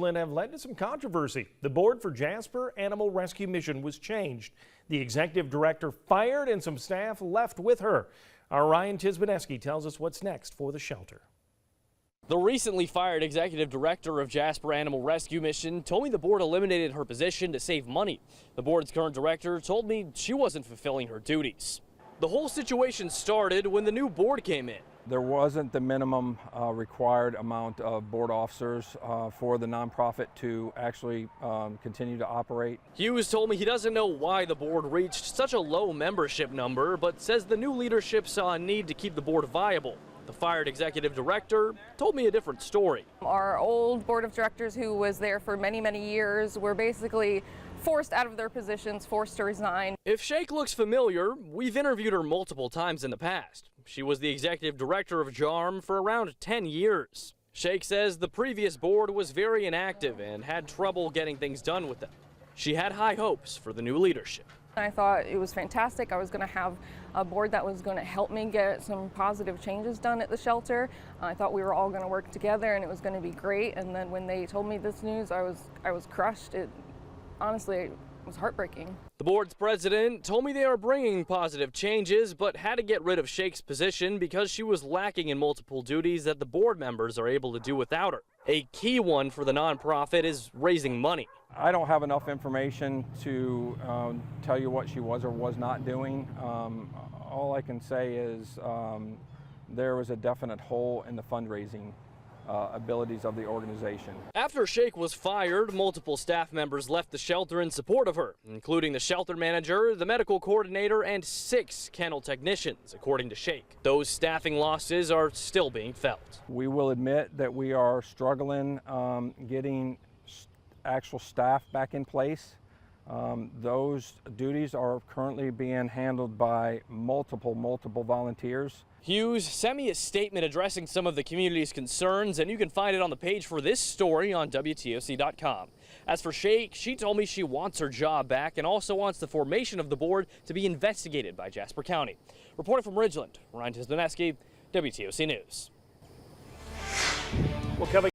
Have led to some controversy. The board for Jasper Animal Rescue Mission was changed. The executive director fired and some staff left with her. Our Ryan Tisbaneski tells us what's next for the shelter. The recently fired executive director of Jasper Animal Rescue Mission told me the board eliminated her position to save money. The board's current director told me she wasn't fulfilling her duties. The whole situation started when the new board came in. There wasn't the minimum required amount of board officers for the nonprofit to actually continue to operate. Hughes told me he doesn't know why the board reached such a low membership number, but says the new leadership saw a need to keep the board viable. The fired executive director told me a different story. Our old board of directors, who was there for many, many years, were basically forced out of their positions, forced to resign. If Shake looks familiar, we've interviewed her multiple times in the past. She was the executive director of JARM for around 10 years. Shake says the previous board was very inactive and had trouble getting things done with them. She had high hopes for the new leadership. I thought it was fantastic. I was going to have a board that was going to help me get some positive changes done at the shelter. I thought we were all going to work together and it was going to be great. And then when they told me this news, I was crushed. Honestly, it was heartbreaking. The board's president told me they are bringing positive changes, but had to get rid of Shake's position because she was lacking in multiple duties that the board members are able to do without her. A key one for the nonprofit is raising money. I don't have enough information to tell you what she was or was not doing. All I can say is there was a definite hole in the fundraising abilities of the organization. After Shake was fired, multiple staff members left the shelter in support of her, including the shelter manager, the medical coordinator, and 6 kennel technicians, according to Shake. Those staffing losses are still being felt. We will admit that we are struggling getting actual staff back in place. Those duties are currently being handled by multiple volunteers. Hughes sent me a statement addressing some of the community's concerns, and you can find it on the page for this story on WTOC.com. As for Shake, she told me she wants her job back and also wants the formation of the board to be investigated by Jasper County. Reporting from Ridgeland, Ryan Tisbaneski, WTOC News. Well, coming